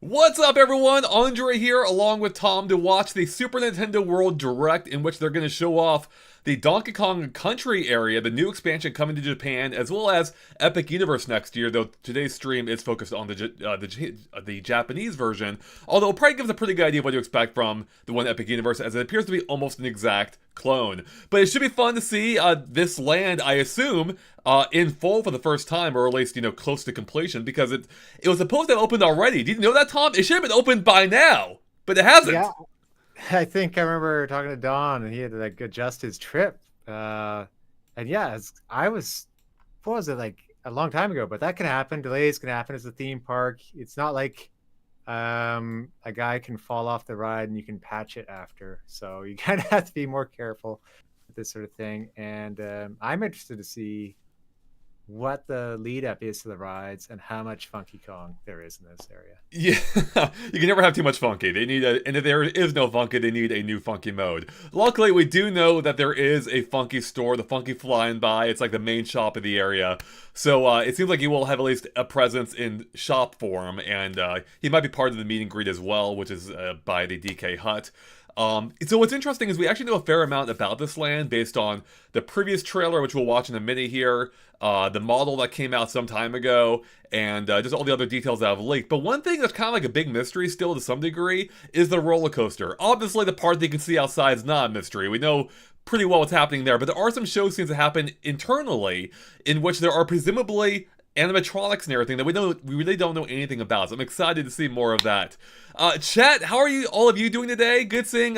What's up, everyone? Andre here, along with Tom, to watch the Super Nintendo World Direct, in which they're going to show off the Donkey Kong Country area, the new expansion coming to Japan, as well as Epic Universe next year. Though today's stream is focused on the Japanese version, although it probably gives a pretty good idea of what to expect from the one Epic Universe, as it appears to be almost an exact clone. But it should be fun to see this land, I assume, in full for the first time, or at least, close to completion, because it was supposed to have opened already. Did you know that, Tom? It should have been opened by now, but it hasn't. Yeah, I think I remember talking to Don, and he had to like adjust his trip. And yeah, what was it, like a long time ago? But that can happen. Delays can happen. It's a theme park. It's not like a guy can fall off the ride and you can patch it after. So you kind of have to be more careful with this sort of thing. And I'm interested to see what the lead up is to the rides and how much Funky Kong there is in this area. Yeah, you can never have too much funky. And if there is no funky, they need a new funky mode. Luckily, we do know that there is a funky store, the Funky Flying By. It's like the main shop of the area. So it seems like he will have at least a presence in shop form, and he might be part of the meet and greet as well, which is by the DK Hut. So what's interesting is we actually know a fair amount about this land based on the previous trailer, which we'll watch in a minute here, the model that came out some time ago, and just all the other details that have leaked. But one thing that's kind of like a big mystery still to some degree is the roller coaster. Obviously, the part that you can see outside is not a mystery. We know pretty well what's happening there, but there are some show scenes that happen internally in which there are presumably animatronics and everything that we really don't know anything about. So I'm excited to see more of that. Chat, how are you, all of you, doing today? Good seeing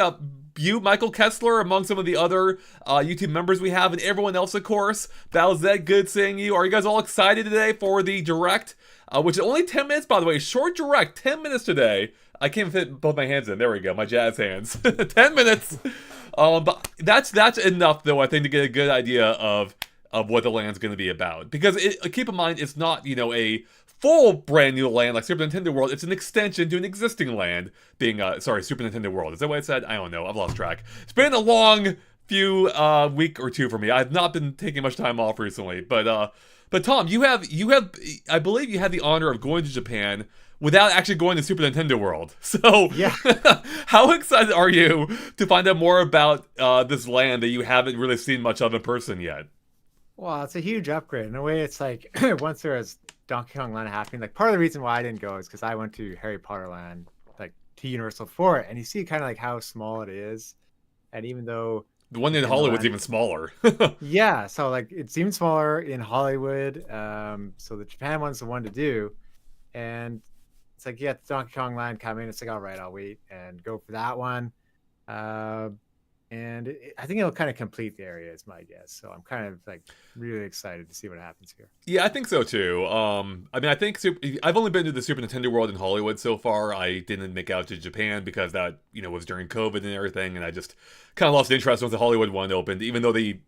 you, Michael Kessler, among some of the other YouTube members we have, and everyone else, of course. Balzette, good seeing you. Are you guys all excited today for the Direct? Which is only 10 minutes, by the way. Short Direct, 10 minutes today. I can't fit both my hands in. There we go, my jazz hands. 10 minutes. But that's enough, though, I think, to get a good idea of what the land's going to be about. Because keep in mind, it's not, a full brand new land like Super Nintendo World. It's an extension to an existing land being, Super Nintendo World. Is that what I said? I don't know. I've lost track. It's been a long few week or two for me. I've not been taking much time off recently. But Tom, you have, I believe you had the honor of going to Japan without actually going to Super Nintendo World. So, Yeah. How excited are you to find out more about this land that you haven't really seen much of in person yet? Well, it's a huge upgrade. In a way, it's like once there was Donkey Kong Land happening, like part of the reason why I didn't go is because I went to Harry Potter Land, like to Universal for it, and you see kind of like how small it is. And even though The one in Hollywood's even smaller. yeah, so like it's even smaller in Hollywood. So the Japan one's the one to do, and it's like, yeah, Donkey Kong Land coming. It's like, all right, I'll wait and go for that one. And I think it'll kind of complete the area, is my guess. So I'm kind of like really excited to see what happens here. Yeah, I think so too. I think I've only been to the Super Nintendo World in Hollywood so far. I didn't make out to Japan because that was during COVID and everything, and I just kind of lost interest once the Hollywood one opened. Even though the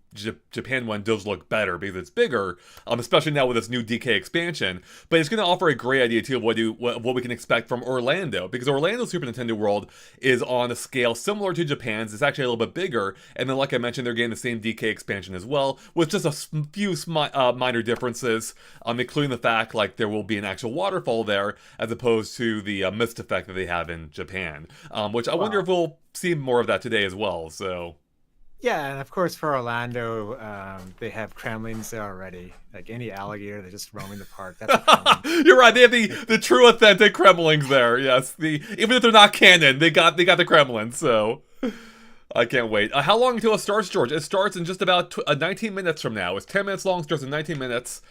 Japan one does look better because it's bigger, especially now with this new DK expansion. But it's going to offer a great idea too of what we can expect from Orlando, because Orlando Super Nintendo World is on a scale similar to Japan's. It's actually a little bit bigger, and then like I mentioned, they're getting the same DK expansion as well, with just a few minor differences, including the fact like there will be an actual waterfall there as opposed to the mist effect that they have in Japan, which I wonder if we'll see more of that today as well. So Yeah, and of course for Orlando, they have Kremlins there already. Like any alligator, they're just roaming the park. That's a Kremlin. you're right, they have the true authentic Kremlings there. Yes, even if they're not canon, they got the Kremlins. So I can't wait. How long until it starts, George? It starts in just about 19 minutes from now. It's 10 minutes long, starts in 19 minutes.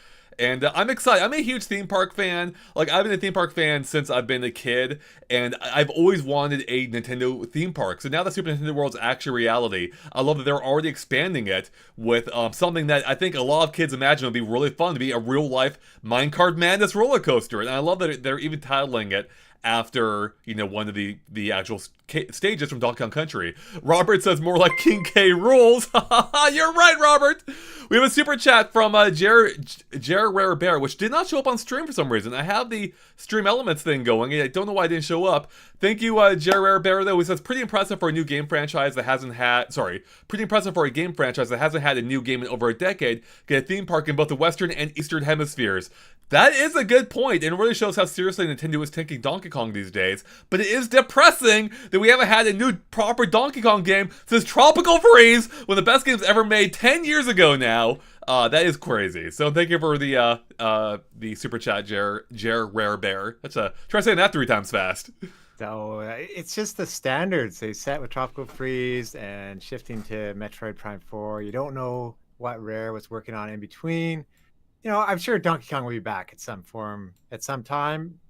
And I'm excited. I'm a huge theme park fan. Like, I've been a theme park fan since I've been a kid, and I've always wanted a Nintendo theme park. So now that Super Nintendo World's actually reality, I love that they're already expanding it with something that I think a lot of kids imagine would be really fun, to be a real-life Minecart Madness roller coaster. And I love that they're even titling it after, one of the actual stages from Donkey Kong Country. Robert says more like King K rules. You're right, Robert. We have a super chat from Jer Rare Bear, which did not show up on stream for some reason. I have the stream elements thing going, and I don't know why it didn't show up. Thank you, Jer Rare Bear, though. He says, pretty impressive for a new game franchise that hasn't had, pretty impressive for a game franchise that hasn't had a new game in over a decade, get a theme park in both the Western and Eastern hemispheres. That is a good point, and it really shows how seriously Nintendo is taking Donkey Kong these days. But it is depressing that we haven't had a new proper Donkey Kong game since Tropical Freeze, one of the best games ever made 10 years ago now. That is crazy. So thank you for the super chat, Jer Rare Bear. Try saying that 3 times fast. So it's just the standards they set with Tropical Freeze and shifting to Metroid Prime 4. You don't know what Rare was working on in between. You know, I'm sure Donkey Kong will be back at some form at some time,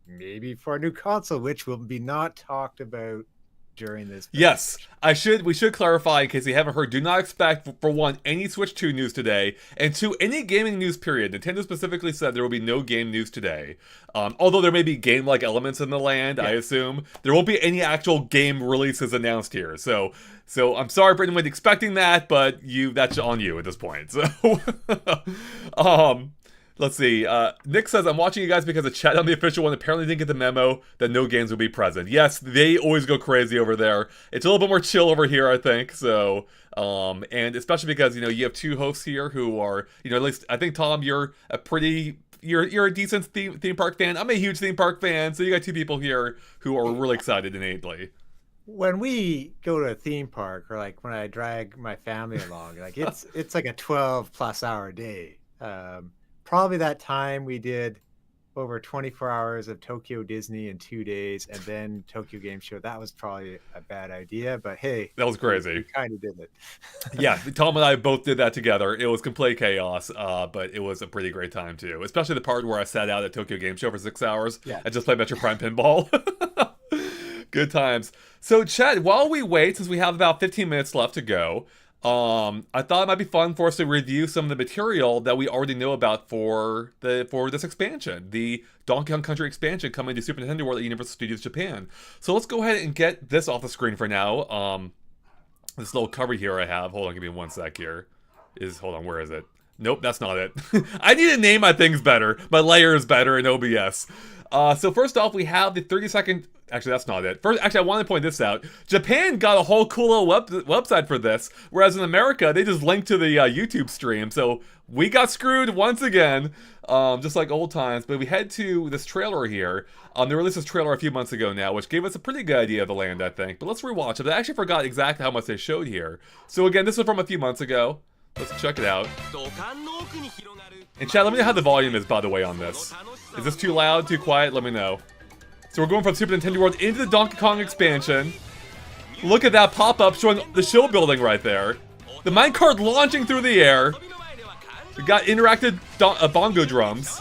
maybe for a new console, which will be not talked about during this. Yes, we should clarify in case you haven't heard. Do not expect, for one, any Switch 2 news today, and two, any gaming news. Period. Nintendo specifically said there will be no game news today. Although there may be game-like elements in the land, I assume there won't be any actual game releases announced here. So I'm sorry for anyone expecting that, but that's on you at this point. So, let's see. Nick says, I'm watching you guys because the chat on the official one apparently didn't get the memo that no games will be present. Yes, they always go crazy over there. It's a little bit more chill over here, I think. So, and especially because, you have 2 hosts here who are, at least, I think, Tom, you're a decent theme park fan. I'm a huge theme park fan. So you got 2 people here who are really excited innately. When we go to a theme park, or like when I drag my family along, like it's like a 12+ hour day. Probably that time we did over 24 hours of Tokyo Disney in 2 days, and then Tokyo Game Show. That was probably a bad idea, but hey, that was crazy. We kind of did it. Yeah, Tom and I both did that together. It was complete chaos, but it was a pretty great time too. Especially the part where I sat out at Tokyo Game Show for 6 hours and just played Metro Prime Pinball. Good times. So, Chad, while we wait, since we have about 15 minutes left to go, I thought it might be fun for us to review some of the material that we already know about for this expansion, the Donkey Kong Country expansion coming to Super Nintendo World at Universal Studios Japan. So let's go ahead and get this off the screen for now. This little cover here I have. Hold on, give me 1 sec here. Hold on, where is it? Nope, that's not it. I need to name my things better. My layers better in OBS. So first off, we have the 30-second... Actually, that's not it. I want to point this out. Japan got a whole cool little website for this, whereas in America, they just linked to the YouTube stream. So we got screwed once again, just like old times. But we head to this trailer here. They released this trailer a few months ago now, which gave us a pretty good idea of the land, I think. But let's rewatch it. I actually forgot exactly how much they showed here. So again, this was from a few months ago. Let's check it out. And Chad, let me know how the volume is, by the way, on this. Is this too loud, too quiet? Let me know. So we're going from Super Nintendo World into the Donkey Kong expansion. Look at that pop-up showing the show building right there. The minecart launching through the air. We got interactive bongo drums.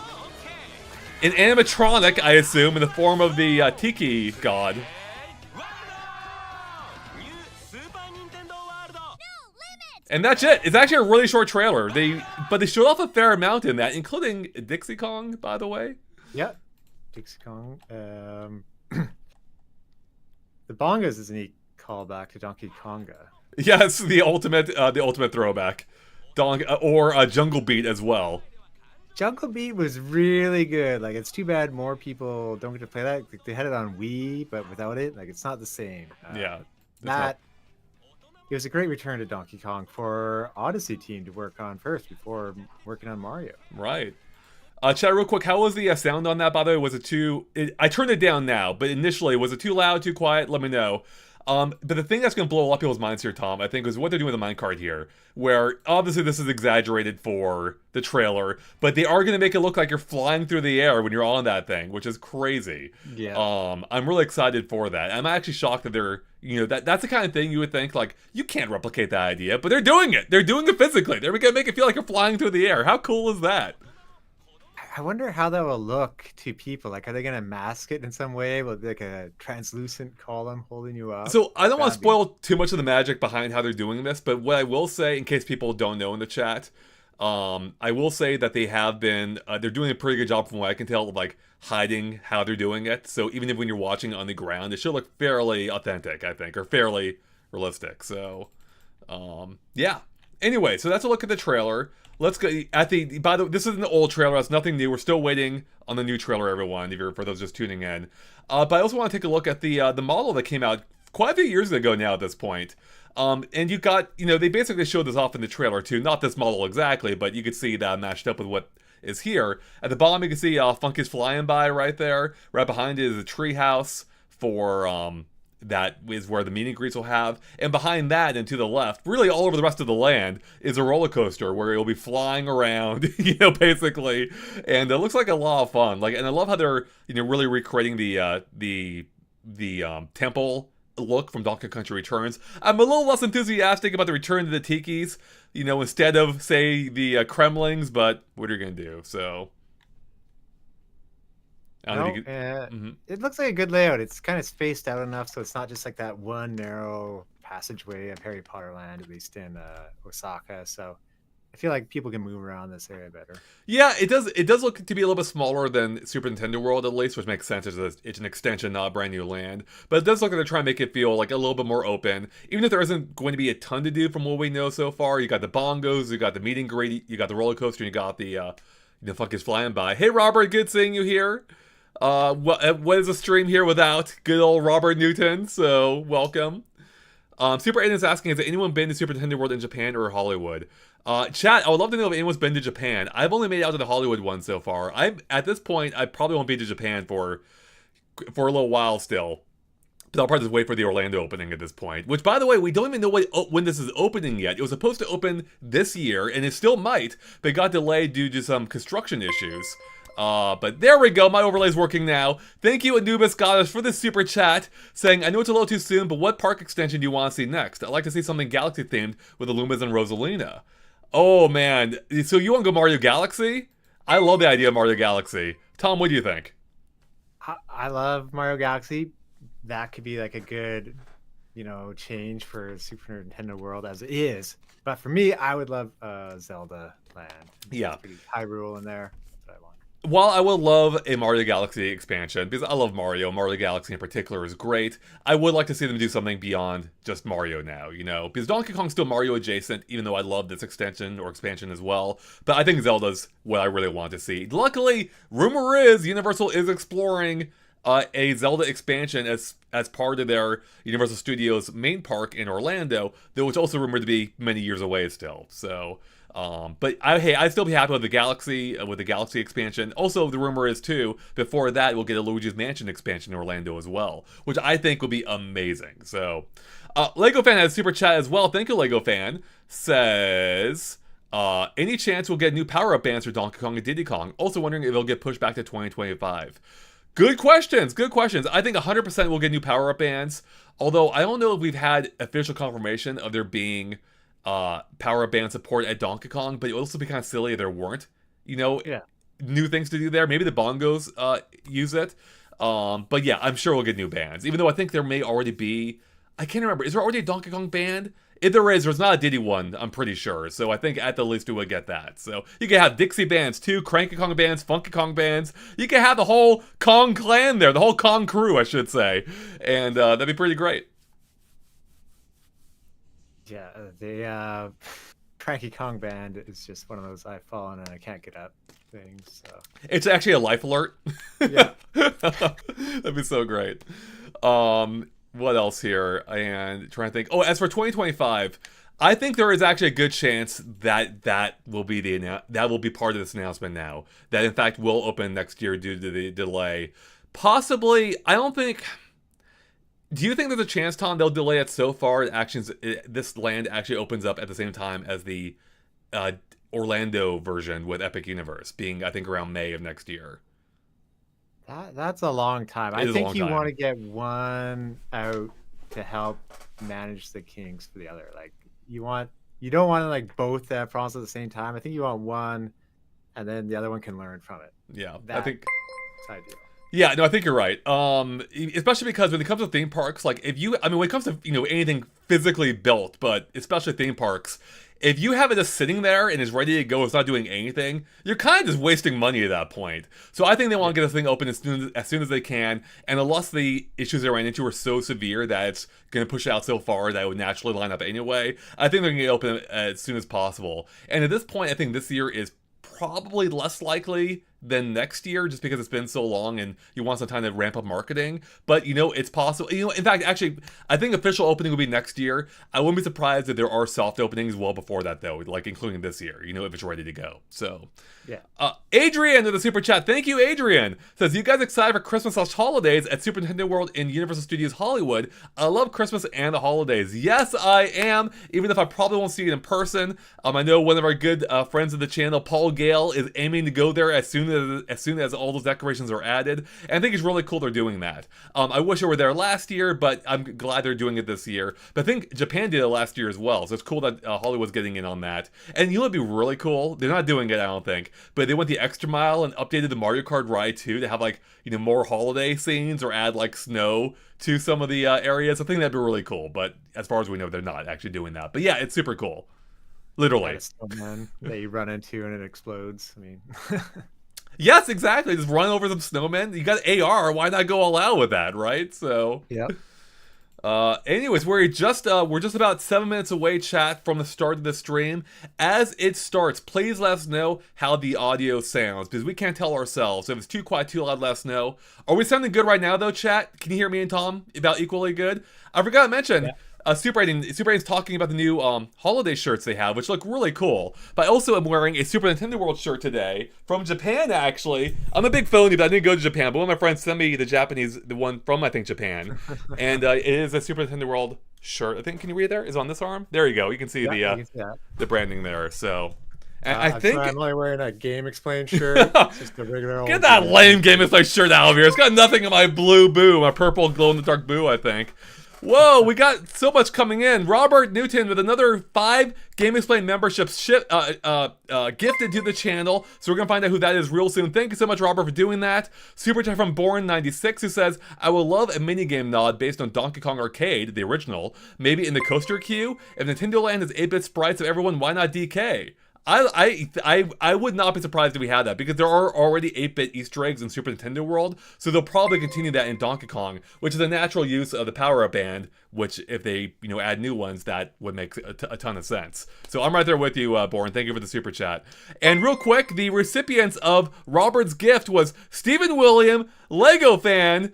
An animatronic, I assume, in the form of the Tiki god. And that's it. It's actually a really short trailer. But they showed off a fair amount in that, including Dixie Kong, by the way. Yep. Dixie Kong. The bongos is a neat callback to Donkey Konga. Yes, the ultimate throwback. Or Jungle Beat as well. Jungle Beat was really good. Like, it's too bad more people don't get to play that. Like, they had it on Wii, but without it, like, it's not the same. Yeah. It was a great return to Donkey Kong for Odyssey team to work on first before working on Mario. Right. Chat real quick, how was the sound on that, by the way? Was it too... I turned it down now, but initially, was it too loud, too quiet? Let me know. But the thing that's going to blow a lot of people's minds here, Tom, I think, is what they're doing with the minecart here. Where, obviously, this is exaggerated for the trailer, but they are going to make it look like you're flying through the air when you're on that thing, which is crazy. Yeah. I'm really excited for that. I'm actually shocked that they're... that's the kind of thing you would think, like, you can't replicate that idea, but they're doing it. They're doing it physically. They're going to make it feel like you're flying through the air. How cool is that? I wonder how that will look to people. Like, are they going to mask it in some way? Will it be like a translucent column holding you up? So, I don't want to spoil too much of the magic behind how they're doing this, but what I will say, in case people don't know in the chat, I will say that they have been, they're doing a pretty good job from what I can tell of, like, hiding how they're doing it. So, even if when you're watching on the ground, it should look fairly authentic, I think, or fairly realistic. So, yeah. Anyway, so that's a look at the trailer. Let's go by the way, this is an old trailer. It's nothing new. We're still waiting on the new trailer, everyone, for those just tuning in. But I also want to take a look at the model that came out quite a few years ago now at this point. And you got, they basically showed this off in the trailer too. Not this model exactly, but you could see that matched up with what is here. At the bottom, you can see Funky's flying by right there. Right behind it is a treehouse for that is where the meet and greets will have. And behind that and to the left, really all over the rest of the land, is a roller coaster where you'll be flying around, basically. And it looks like a lot of fun. Like, and I love how they're, really recreating the temple look from Donkey Kong Country Returns. I'm a little less enthusiastic about the return to the tikis, instead of, say, the Kremlings, but what are you going to do? So... It looks like a good layout. It's kind of spaced out enough, so it's not just like that one narrow passageway of Harry Potter Land, at least in Osaka. So I feel like people can move around this area better. Yeah, it does. It does look to be a little bit smaller than Super Nintendo World, at least, which makes sense. It's an extension, not a brand new land. But it does look like they're trying to make it feel like a little bit more open, even if there isn't going to be a ton to do from what we know so far. You got the bongos, you got the meet and greet, you got the roller coaster, and you got the Funky's flying by. Hey, Robert, good seeing you here. What is a stream here without good old Robert Newton? So welcome. Super Aiden is asking, has anyone been to Super Nintendo World in Japan or Hollywood? Chat, I would love to know if anyone's been to Japan. I've only made it out to the Hollywood one so far. At this point, I probably won't be to Japan for a little while still. But I'll probably just wait for the Orlando opening at this point. Which, by the way, we don't even know when this is opening yet. It was supposed to open this year, and it still might, but it got delayed due to some construction issues. But there we go, my overlay's working now. Thank you, Anubis Goddess, for this super chat, saying, I know it's a little too soon, but what park extension do you want to see next? I'd like to see something Galaxy-themed with the Lumas and Rosalina. Oh, man. So you want to go Mario Galaxy? I love the idea of Mario Galaxy. Tom, what do you think? I love Mario Galaxy. That could be like a good, change for Super Nintendo World as it is. But for me, I would love Zelda Land. Yeah. It's pretty Hyrule in there. While I would love a Mario Galaxy expansion, because I love Mario Galaxy in particular is great, I would like to see them do something beyond just Mario now, Because Donkey Kong's still Mario adjacent, even though I love this extension or expansion as well. But I think Zelda's what I really want to see. Luckily, rumor is Universal is exploring a Zelda expansion as part of their Universal Studios main park in Orlando, though it's also rumored to be many years away still, so... But I'd still be happy with the Galaxy expansion. Also, the rumor is too, before that, we'll get a Luigi's Mansion expansion in Orlando as well, which I think will be amazing. So, Lego Fan has a super chat as well. Thank you, Lego Fan. Says, any chance we'll get new power-up bands for Donkey Kong and Diddy Kong? Also wondering if it'll get pushed back to 2025. Good questions. I think 100% we'll get new power-up bands. Although I don't know if we've had official confirmation of there being power-up band support at Donkey Kong, but it would also be kind of silly if there weren't, new things to do there. Maybe the bongos use it. But yeah, I'm sure we'll get new bands. Even though I think there may already be... I can't remember. Is there already a Donkey Kong band? If there is, there's not a Diddy one, I'm pretty sure. So I think at the least we would get that. So you can have Dixie bands too, Cranky Kong bands, Funky Kong bands. You can have the whole Kong clan there, the whole Kong crew, I should say. And that'd be pretty great. Yeah, the Cranky Kong band is just one of those I've fallen and I can't get up things. So it's actually a life alert. Yeah. That'd be so great. What else here? And trying to think. Oh, as for 2025, I think there is actually a good chance that will be part of this announcement now. That in fact will open next year due to the delay. Possibly, I don't think. Do you think there's a chance, Tom, they'll delay it so far this land actually opens up at the same time as the Orlando version with Epic Universe, being, I think, around May of next year? That's a long time. I think you want to get one out to help manage the kinks for the other. Like, you don't want to, like, both have problems at the same time. I think you want one, and then the other one can learn from it. Yeah, I think... That's ideal. Yeah, no, I think you're right. Especially because when it comes to theme parks, like when it comes to anything physically built, but especially theme parks, if you have it just sitting there and is ready to go, it's not doing anything, you're kind of just wasting money at that point. So I think they want to get this thing open as soon as they can, and unless the issues they ran into are so severe that it's going to push it out so far that it would naturally line up anyway, I think they're going to get open as soon as possible. And at this point, I think this year is probably less likely than next year, just because it's been so long and you want some time to ramp up marketing. But it's possible. In fact, actually, I think official opening will be next year. I wouldn't be surprised if there are soft openings well before that, though, like including this year. If it's ready to go. So. Yeah. Adrian with the super chat. Thank you, Adrian. Says, you guys excited for Christmas/holidays at Super Nintendo World in Universal Studios Hollywood? I love Christmas and the holidays. Yes, I am. Even if I probably won't see it in person. I know one of our good friends of the channel, Paul Gale, is aiming to go there as soon as all those decorations are added. And I think it's really cool they're doing that. I wish I were there last year, but I'm glad they're doing it this year. But I think Japan did it last year as well, so it's cool that Hollywood's getting in on that. And it'd be really cool. They're not doing it, I don't think. But they went the extra mile and updated the Mario Kart ride too to have more holiday scenes or add snow to some of the areas. I think that'd be really cool. But as far as we know, they're not actually doing that. But yeah, it's super cool. Literally. A snowman that you run into and it explodes. I mean, yes, exactly. Just run over some snowmen. You got AR. Why not go all out with that, right? So. Yep. Anyways, we're just about 7 minutes away, chat, from the start of the stream. As it starts, please let us know how the audio sounds, because we can't tell ourselves. If it's too quiet, too loud, let us know. Are we sounding good right now, though, chat? Can you hear me and Tom about equally good? I forgot to mention. Yeah. Super Rating's talking about the new holiday shirts they have, which look really cool. But I also am wearing a Super Nintendo World shirt today from Japan, actually. I'm a big phony, but I didn't go to Japan. But one of my friends sent me the one from, I think, Japan. And it is a Super Nintendo World shirt. I think, can you read it there? Is it on this arm? There you go. You can see the branding there. So... I think I'm only wearing a GameXplain shirt. It's just a regular old. Get that lame GameXplain shirt out of here. It's got nothing in my blue boo, my purple glow-in-the-dark boo, I think. Whoa, we got so much coming in. Robert Newton with another 5 GameXplain memberships gifted to the channel. So we're going to find out who that is real soon. Thank you so much, Robert, for doing that. Super chat from Born96, who says, I would love a minigame nod based on Donkey Kong Arcade, the original. Maybe in the coaster queue. If Nintendo Land is 8-bit sprites of everyone, why not DK? I would not be surprised if we had that, because there are already 8-bit Easter eggs in Super Nintendo World, so they'll probably continue that in Donkey Kong, which is a natural use of the power-up band, which if they add new ones, that would make a ton of sense. So I'm right there with you, Born. Thank you for the super chat. And real quick, the recipients of Robert's gift was Stephen William, Lego Fan,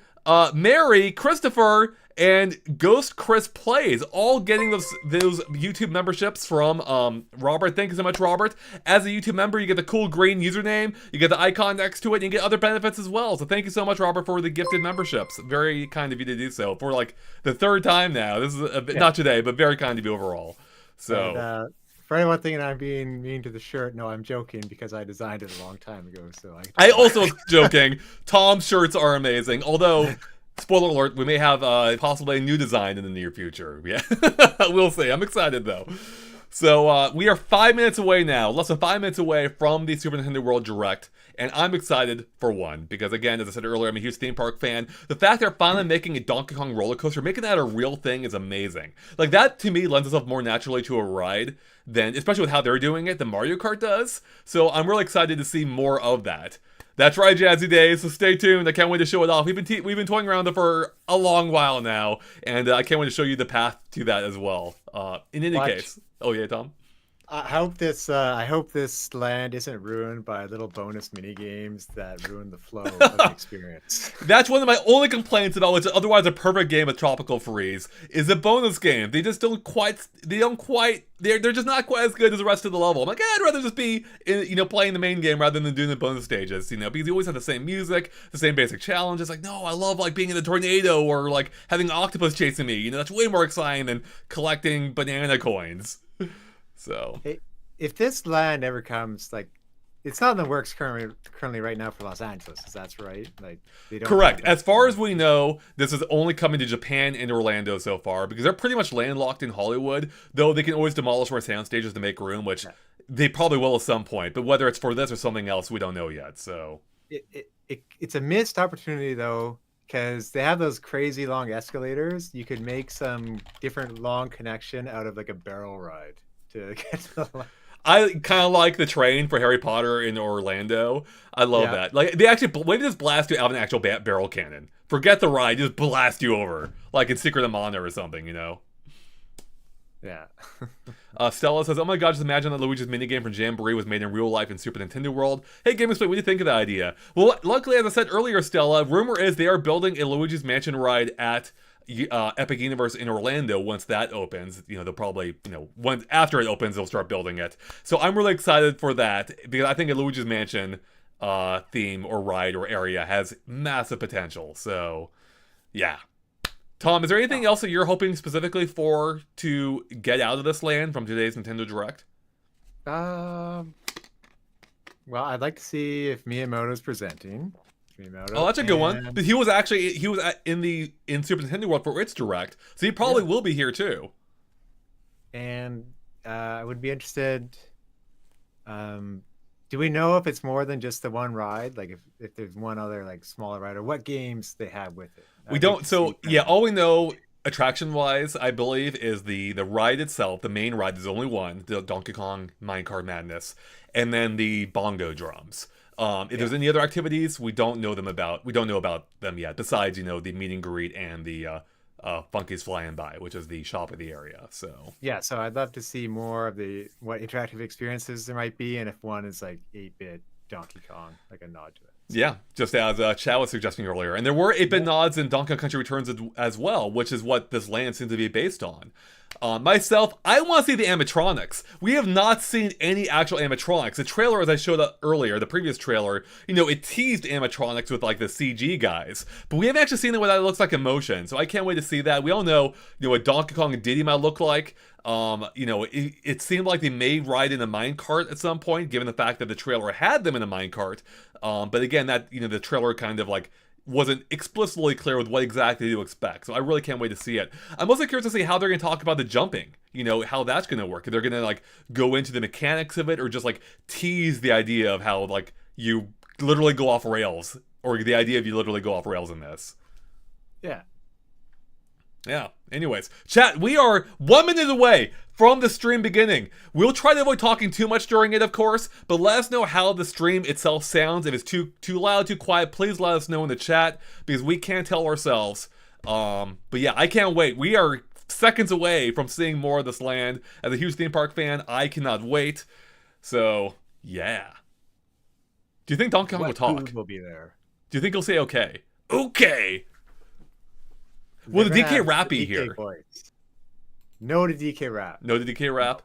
Mary, Christopher, and Ghost Chris Plays, all getting those YouTube memberships from Robert. Thank you so much, Robert. As a YouTube member, you get the cool green username, you get the icon next to it, and you get other benefits as well. So thank you so much, Robert, for the gifted memberships. Very kind of you to do so for the 3rd time now. This is not today, but very kind of you overall. So. And, for anyone thinking I'm being mean to the shirt, no, I'm joking because I designed it a long time ago. So I also was joking. Tom's shirts are amazing, although. Spoiler alert, we may have possibly a new design in the near future. Yeah, we'll see. I'm excited, though. So we are 5 minutes away now, less than 5 minutes away from the Super Nintendo World Direct. And I'm excited for one, because again, as I said earlier, I'm a huge theme park fan. The fact they're finally making a Donkey Kong roller coaster, making that a real thing, is amazing. That, to me, lends itself more naturally to a ride than, especially with how they're doing it, than Mario Kart does. So I'm really excited to see more of that. That's right, Jazzy Days, so stay tuned. I can't wait to show it off. We've been toying around it for a long while now, and I can't wait to show you the path to that as well. In any case. Oh, yeah, Tom? I hope this land isn't ruined by little bonus mini games that ruin the flow of the experience. That's one of my only complaints about what's otherwise a perfect game of Tropical Freeze, is a bonus game. They just they're just not quite as good as the rest of the level. I'm like, I'd rather just be playing the main game rather than doing the bonus stages, because you always have the same music, the same basic challenges. No, I love being in a tornado or having an octopus chasing me. That's way more exciting than collecting banana coins. So, if this land ever comes, it's not in the works currently right now for Los Angeles. Is that right? They don't. Correct. As far as we know, this is only coming to Japan and Orlando so far, because they're pretty much landlocked in Hollywood. Though they can always demolish more sound stages to make room, which they probably will at some point. But whether it's for this or something else, we don't know yet. So, it's a missed opportunity though, because they have those crazy long escalators. You could make some different long connection out of a barrel ride to get to the land. I kind of like the train for Harry Potter in Orlando. I love that. They actually maybe just blast you out of an actual barrel cannon. Forget the ride, just blast you over, like in Secret of Mana or something, Yeah. Stella says, "Oh my god, just imagine that Luigi's minigame from Jamboree was made in real life in Super Nintendo World." Hey, GameXplain, what do you think of that idea? Well, luckily, as I said earlier, Stella, rumor is they are building a Luigi's Mansion ride at Epic Universe in Orlando once that opens. They'll probably, once after it opens, they'll start building it. So I'm really excited for that because I think a Luigi's Mansion theme or ride or area has massive potential. So, yeah. Tom, is there anything else that you're hoping specifically for to get out of this land from today's Nintendo Direct? Um. Well, I'd like to see if Miyamoto's presenting. Miyamoto. Oh, that's a good one. But he was in Super Nintendo World for its Direct, so he probably will be here too. And I would be interested. Do we know if it's more than just the one ride? Like if there's one other like smaller ride, or what games they have with it? We don't. So yeah, all we know attraction-wise, I believe, is the ride itself. The main ride is only one, the Donkey Kong Minecart Madness, and then the bongo drums. If there's any other activities, we don't know about them yet. Besides, the meet and greet and the Funky's Flying By, which is the shop of the area. So yeah, so I'd love to see more of what interactive experiences there might be, and if one is like 8-bit Donkey Kong, like a nod to it. Yeah, just as Chow was suggesting earlier. And there were 8-bit nods in Donkey Kong Country Returns as well, which is what this land seems to be based on. Myself, I want to see the animatronics. We have not seen any actual animatronics. The trailer, as I showed up earlier, the previous trailer, it teased animatronics with like the CG guys, but we haven't actually seen what that looks like in motion. So I can't wait to see that. We all know, what Donkey Kong and Diddy might look like. It seemed like they may ride in a minecart at some point, given the fact that the trailer had them in a minecart. But again, that the trailer kind of like wasn't explicitly clear with what exactly to expect. So I really can't wait to see it. I'm also curious to see how they're going to talk about the jumping. How that's going to work. If they're going to like go into the mechanics of it, or just like tease the idea of how like you literally go off rails, or the idea of you literally go off rails in this. Yeah. Yeah. Anyways, chat, we are 1 minute away from the stream beginning. We'll try to avoid talking too much during it, of course, but let us know how the stream itself sounds. If it's too loud, too quiet, please let us know in the chat, because we can't tell ourselves. But yeah, I can't wait. We are seconds away from seeing more of this land. As a huge theme park fan, I cannot wait. So, yeah. Do you think Donkey Kong will talk? Food will be there? Do you think he'll say okay? Okay! Will the DK rap be here? Voice. No to DK rap. No to DK rap?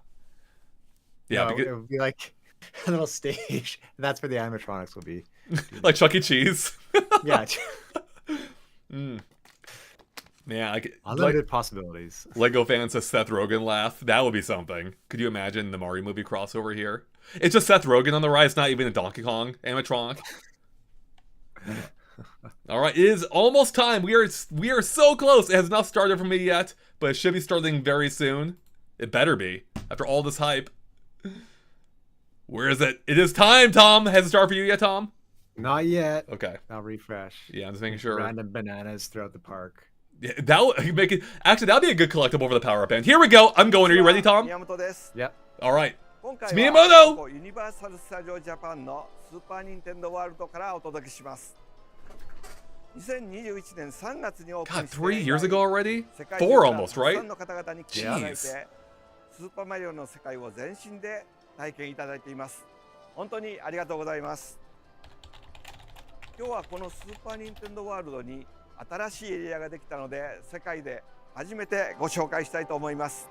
Yeah, no, because it would be like a little stage. That's where the animatronics will be. like Chuck E. Cheese. Yeah. Yeah, unlimited possibilities. Lego fan says Seth Rogen laugh. That would be something. Could you imagine the Mario movie crossover here? It's just Seth Rogen on the rise, not even a Donkey Kong animatronic. All right, it is almost time. We are so close. It has not started for me yet, but it should be starting very soon. It better be, after all this hype. Where is it? It is time, Tom. Has it started for you yet, Tom? Not yet. Okay. I'll refresh. Yeah, I'm just making sure. Random bananas throughout the park. Yeah, that would make it. Actually, that'd be a good collectible for the power up band. Here we go. I'm going. Are you ready, Tom? Yep. All right. It's Miyamoto. ユニバーサル・スタジオ・ジャパンのスーパー・ニンテンドー・ワールドからお届けします。2021年3月にオープン God, して 3 years ago already? 世界中から 4 almost, たく right? さんの方々に来ていただいてスーパーマリオの世界を全身で体験いただいています。本当にありがとうございます。今日はこのスーパー・ニンテンドー・ワールドに新しいエリアができたので世界で初めてご紹介したいと思います。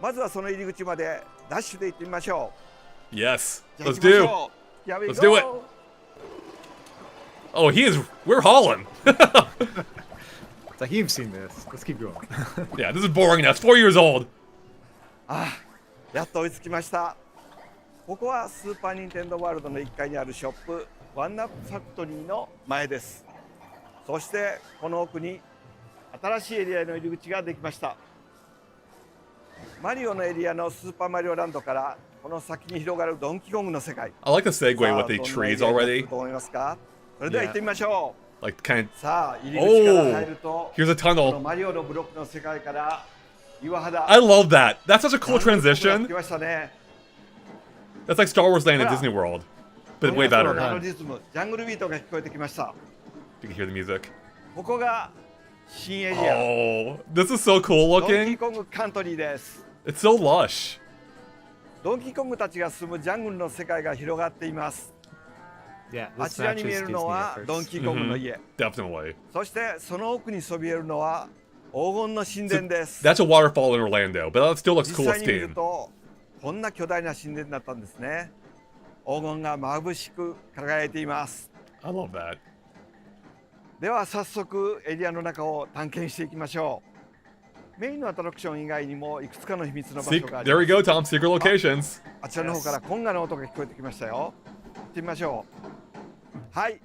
まずはその入り口までダッシュで行ってみましょう。 Yes. じゃあ Let's 行きまし do. ょう。Here we Let's go. do it. Oh, we're hauling. It's like you've seen this. Let's keep going. Yeah, this is boring now. It's 4 years old. ああ、やっと追いつきました。ここはスーパー・ニンテンドー・ワールドの1階にあるショップワンナップファクトリーの前です。そしてこの奥に新しいエリアの入り口ができました。マリオのエリアのスーパーマリオランドからこの先に広がるドンキーコングの世界。 I like the segue さあ with the どんな trees エリアになって already. ると思いますか？それでは行ってみましょう。 Like kind of. さあ入り口から入ると Oh, here's a この tunnel. マリオのブロックの世界から岩肌。 I love that. That's such a cool 来 transition. ましたね。 That's like Star Wars Land at Disney World, but way 音楽 better. のナノリズム、ジャングルビートが聞こえてきました。 You can hear the music. ここが新エリア、 Oh, this is so cool ドンキー looking. コングカントリーです。 It's so lush. ドンキーコングたちが住むジャングルの世界が広がっています。 Yeah, あ this ちらに matches 見える Disney のはドン efforts. キーコングの家、 Definitely. そしてその奥にそびえるのは黄金の神殿です。 That's a waterfall in Orlando, but that still looks 実 cool 際 as に見る Steam. とこんな巨大な神殿だったんですね。黄金が眩しく輝いています。 I love that. では早速エリアの中を探検していきましょう。メインのアトラクション以外にもいくつかの秘密の場所があり There ま we す。 go, Tom. Secret locations. あちらの方からコンガの音が聞こえてきましたよ。行ってみましょう。はい、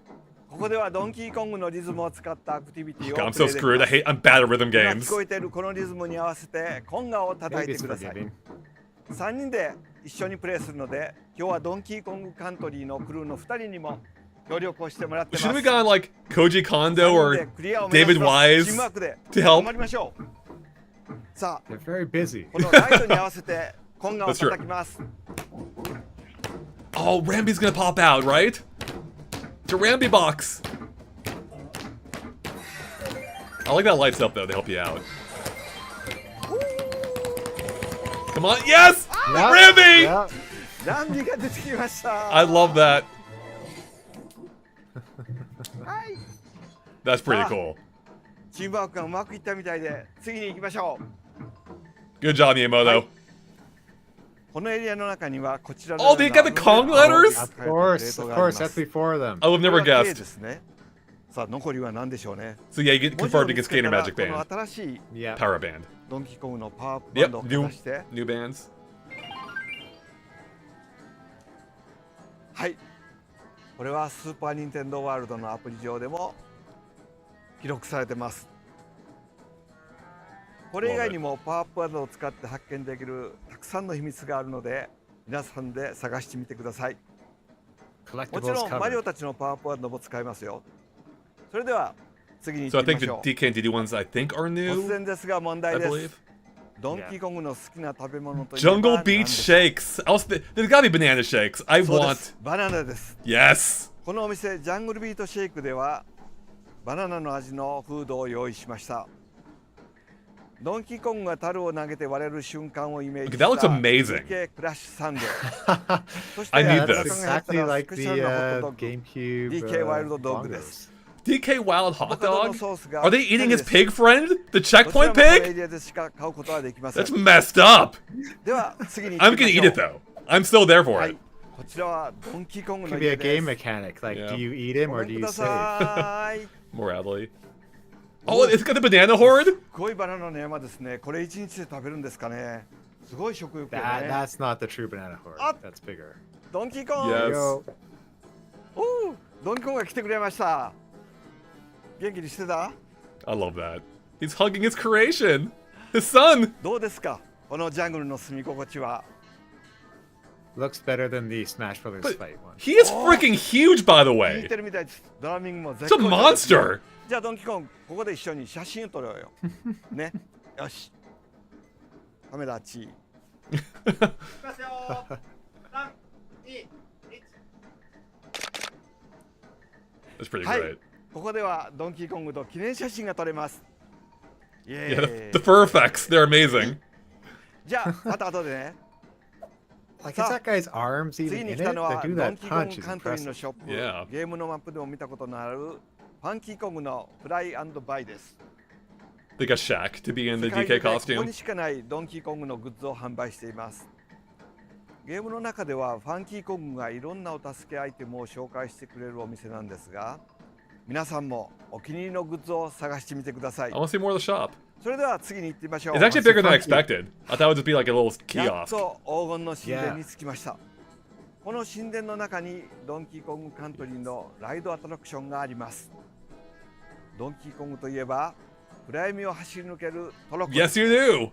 ここではドンキーコングのリズムを使ったアクティビティ God, を I'm プレ so イでき screwed. ま I す。 hate. I'm bad at rhythm 今 games. 聞こえているこのリズムに合わせてコンガを叩い Maybe て it's ください。 forgiving. 3人で一緒にプレイするので、今日はドンキーコングカントリーのクルーの2人にも協力をしてもらってます。 Shouldn't we gotten like Koji Kondo 3人 or でクリアを目指 David します。 Wise チームワークで to 頑 help? 張りましょう。さあ、 They're very busy. このライトに合わせてコンガを That's true. 叩きます。 Oh, Rambi's gonna pop out, right? It's a Rambi box. I like that lights up though. They help you out. Come on, yes! Yeah, Rambi! yeah. ランビが出てきました。 I love that. はい。 That's pretty Ah. cool. チームワークがうまくいったみたいで、次に行きましょう。 Good job, Miyamoto. このエリアの中にはこちらの Oh, they got the Kong letters? Of course, that's before them. I would have never これが K guessed. ですね。さあ、残りは何でしょうね。 So yeah, you get 文字を confirmed 見 against つけた Skater ら Magic この Band. 新しい Yeah. Power Band. ドンキーコングのパワーアップバンドを Yep, か new ざして、 new bands. はい。これはスーパーニンテンドーワールドのアプリ上でも記録されてます。これ以外にもパワーアップワードを使って発見できるたくさんの秘密があるので、皆さんで探してみてください。もち Collectibles ろんマリオ covered. たちのパワーアップワードも使えますよ。それでは次に So 行 I ってみ think ま the しょう。 DK and DD ones I think are 突 new. 然ですが問 I 題で believe. す。ドンキーコングの好きな食べ物といえば Jungle 何で Beach しょう。 Shakes. There's gotta be banana shakes. I そうで want. す。バナナです。 Yes. このお店ジャングルビートシェイクではバナナの味のフードを用意しました。ドンキーコングが樽を投げて割れる瞬間をイメージ Okay, した that looks amazing. DK クラッシュサンド。そして I need お腹 this. が減った Exactly らス like ペシャルなホッ the トドッグ GameCube DK ワイルドドッグ bongos. です。 DK Wild アボ Hot カドの Dog? ソースが Are they eating his ぴったりです。 pig friend? The どちら checkpoint もこのエ pig? リアでしか買うことはできません。 That's messed up. では次に行 I'm って gonna み eat ま it しょう。 though. I'm still there for は it. い。こちらはドンキーコングの Could be a 家で game す。 mechanic. Like, Yeah. do you eat him ご or め do んく you だ save? さい。 More Adley. Oh, it's got the banana horde? すごいバナナの山ですね。これ一日で食べるんですかね。すごい食欲よ That's ね。 not the true banana horde. Ah. That's bigger. ドンキーコング。 Yes. Yo. おう、ドンキーコングが来てくれました。元気にしてた？ I love that. He's hugging his creation. His son. どうですか？このジャングルの住み心地は。 Looks better than the Smash Brothers But fight one. he is freaking huge, by the 聞い way. てるみたいです。ドラミングも It's 絶 a 好調ですよ。 monster. じゃあドンキーコング、ここで一緒に写真を撮ろうよ。ね。よし。カメラチー。 That's pretty はい great.。ここではドンキーコングと記念写真が撮れます。イエ Yeah, ーイ the fur effects, they're amazing. じゃあまた後でね。 Like, is that guy's arms 次 even に in 来た it? のは Like, ド do ン that キーコン punch グ is カントリーの impressive. ショップ、 Yeah. ゲームのマップでも見たことのあるファンキーコングのフライ&バイです。 They got Shaq to be in the 世界 DK 中でここ costume. にしかないドンキーコングのグッズを販売しています。ゲームの中ではファンキーコングがいろんなお助けアイテムを紹介してくれるお店なんですが、皆さんもお気に入りのグッズを探してみてください I。want to see more of the shop. それでは次に行ってみましょう。 It's actually bigger than I funky. expected. I thought it would just be like a little やっ kiosk. と黄金の神殿に着きました。この神殿の中にドンキーコングカントリーのライドアトラクションがあります。ドンキーコングといえば暗闇を走り抜けるトロッコ。 Yes, you do.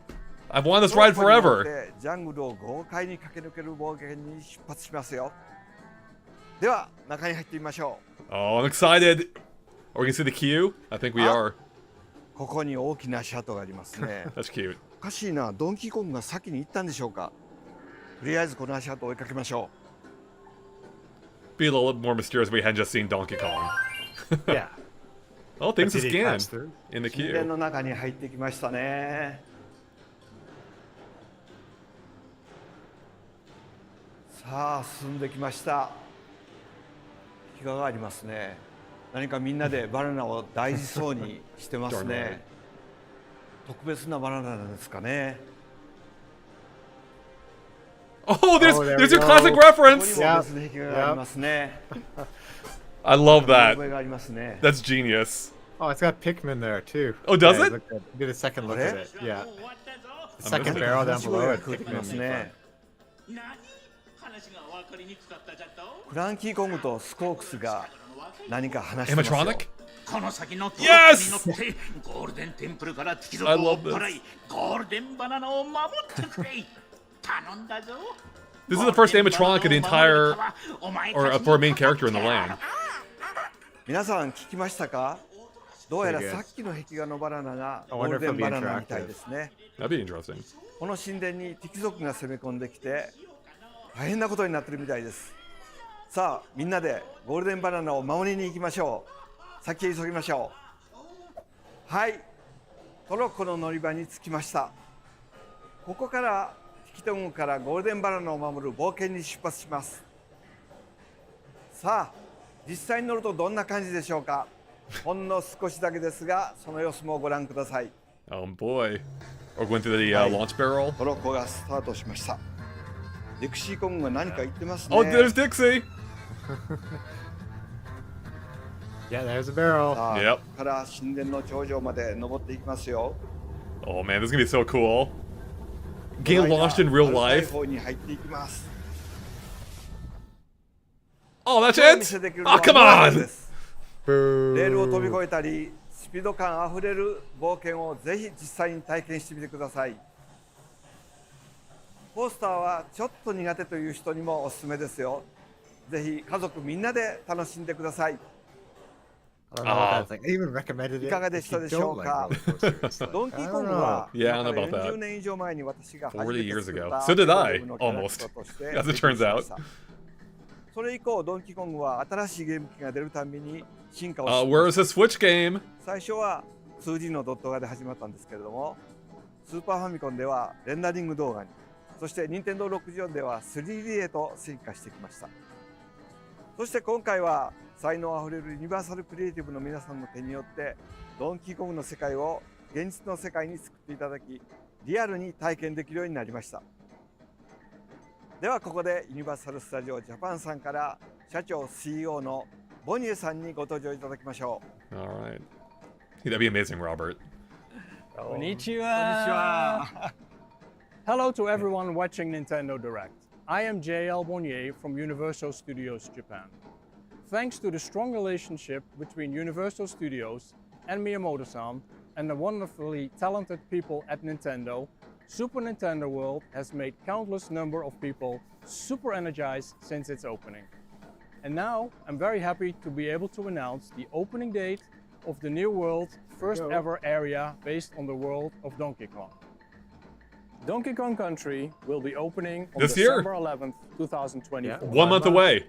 I've wanted this トロ ride ッコに乗っ forever. てジャングルを豪快に駆け抜ける冒険に出発しますよ。では中に入ってみましょ Oh, I'm excited. Are we gonna see the queue? I think we Ah. are. う。ここに大きなシャトがありますね。 That's cute. おかしいな、ドンキーコングが先に行ったんでしょうか。とりあえずこの足跡を追いかけましょ Be a little more mysterious if we hadn't just seen Donkey Kong. Yeah. Oh, things to Did he scan pass through? in the 神殿 queue. の中に入ってきましたね。さあ進んできました。日がありますね。何かみんなでバナナを大事そうにしてますね。特別なバナナなんですかね。Oh, Oh, there there's we your classic go. ここに reference. も別の壁がありますね。 I love 見 that. 覚えがありますね。 That's genius. Oh, it's got Pikmin there too. Oh, does yeah, it? Look, did a second look at What? it. Yeah. The I'm second missing barrel down 話し声 below が it. 聞こえてき Pikmin ます in ね。クランキーコングとスコークスが何か話してますよ。 Animatronic? この先のトロ Yes! ックに乗ってゴールデンテンプルから敵族 I を love 追っ払いゴールデンバナナを守ってくれ頼んだぞ This is the first animatronic of the entire, or for a main character in the land. 皆さん聞きましたか？どうやらさっきの壁画のバナナがゴールデンバナナみたいですね。 That'd be interesting. この神殿に敵族が攻め込んできて大変なことになってるみたいです。さあみんなでゴールデンバナナを守りに行きましょう。先へ急ぎましょう。はい、トロッコの乗り場に着きました。ここから敵トングからゴールデンバナナを守る冒険に出発します。さあ実際に乗るとどんな感じでしょうか。ほんの少しだけですがその様子もご覧ください。 Oh boy. Or going through the launch barrel. トロッコがスタートしました。デクシーコングが何か言ってますね。 Oh, there's Dixie. Yeah, there's a barrel. さあ Yep. ここから神殿の頂上まで登っていきますよ。 Oh man, this is gonna be so cool. Get launched in real アルタイ life. 方に入っていきます。 Oh, that's 今日お見 it? せできるのは Oh, come モアイ on! です。 Boo. レールを飛び越えたりスピード感あふれる冒険をぜひ実際に体験してみてください。コースターはちょっと苦手という人にもおすすめですよ。ぜひ家族みんなで楽しんでください。 I don't know what that's like. I even recommended it. いかがでしたでしょうか。 if you don't like roller coasters. ドンキーコングは Yeah, I 今 don't か know about ら that. 40年以上前に私が初め40て years 作っ ago. た So did I, ゲームのキャラクターとして almost. As it turns out. デビューしました。それ以降ドンキーコングは新しいゲーム機が出るたびに進化をしていま Where す。 is the Switch game? 最初は 2D のドット画で始まったんですけれども、スーパーファミコンではレンダリング動画に、そして任天堂64では 3D へと進化してきました。そして今回は才能あふれるユニバーサルクリエイティブの皆さんの手によってドンキーコングの世界を現実の世界に作っていただき、リアルに体験できるようになりました。ではここでユニバーサル・スタジオ・ジャパンさんから社長 CEO のボニエさんにご登場いただきましょう。 All right. That'd be amazing, Robert. Konnichiwa. Hello to everyone watching Nintendo Direct. I am JL Bonnier from Universal Studios Japan. Thanks to the strong relationship between Universal Studios and Miyamoto-san and the wonderfully talented people at Nintendo, Super Nintendo World has made countless number of people super energized since its opening. And now I'm very happy to be able to announce the opening date of the new world's first ever area based on the world of Donkey Kong. Donkey Kong Country will be opening on This year. December 11th, 2024. 1 month away.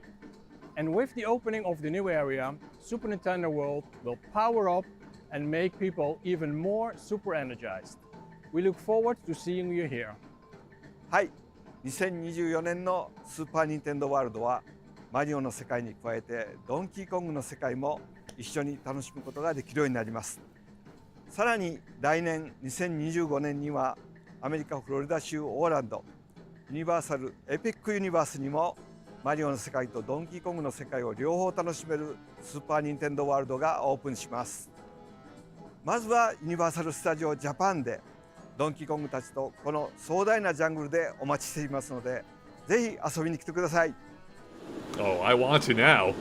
And with the opening of the new area, Super Nintendo World will power up and make people even more super energized. We look forward to seeing you here. はい、2024年のスーパーニンテンドーワールドはマリオの世界に加えてドンキーコングの世界も一緒に楽しむことができるようになります。さらに来年2025年にはアメリカ・フロリダ州オーランドユニバーサル・エピック・ユニバースにもマリオの世界とドンキーコングの世界を両方楽しめるスーパーニンテンドーワールドがオープンします。まずはユニバーサル・スタジオ・ジャパンでドンキーコングたちとこの壮大なジャングルでお待ちしていますので、ぜひ遊びに来てください。 Oh, I want to now.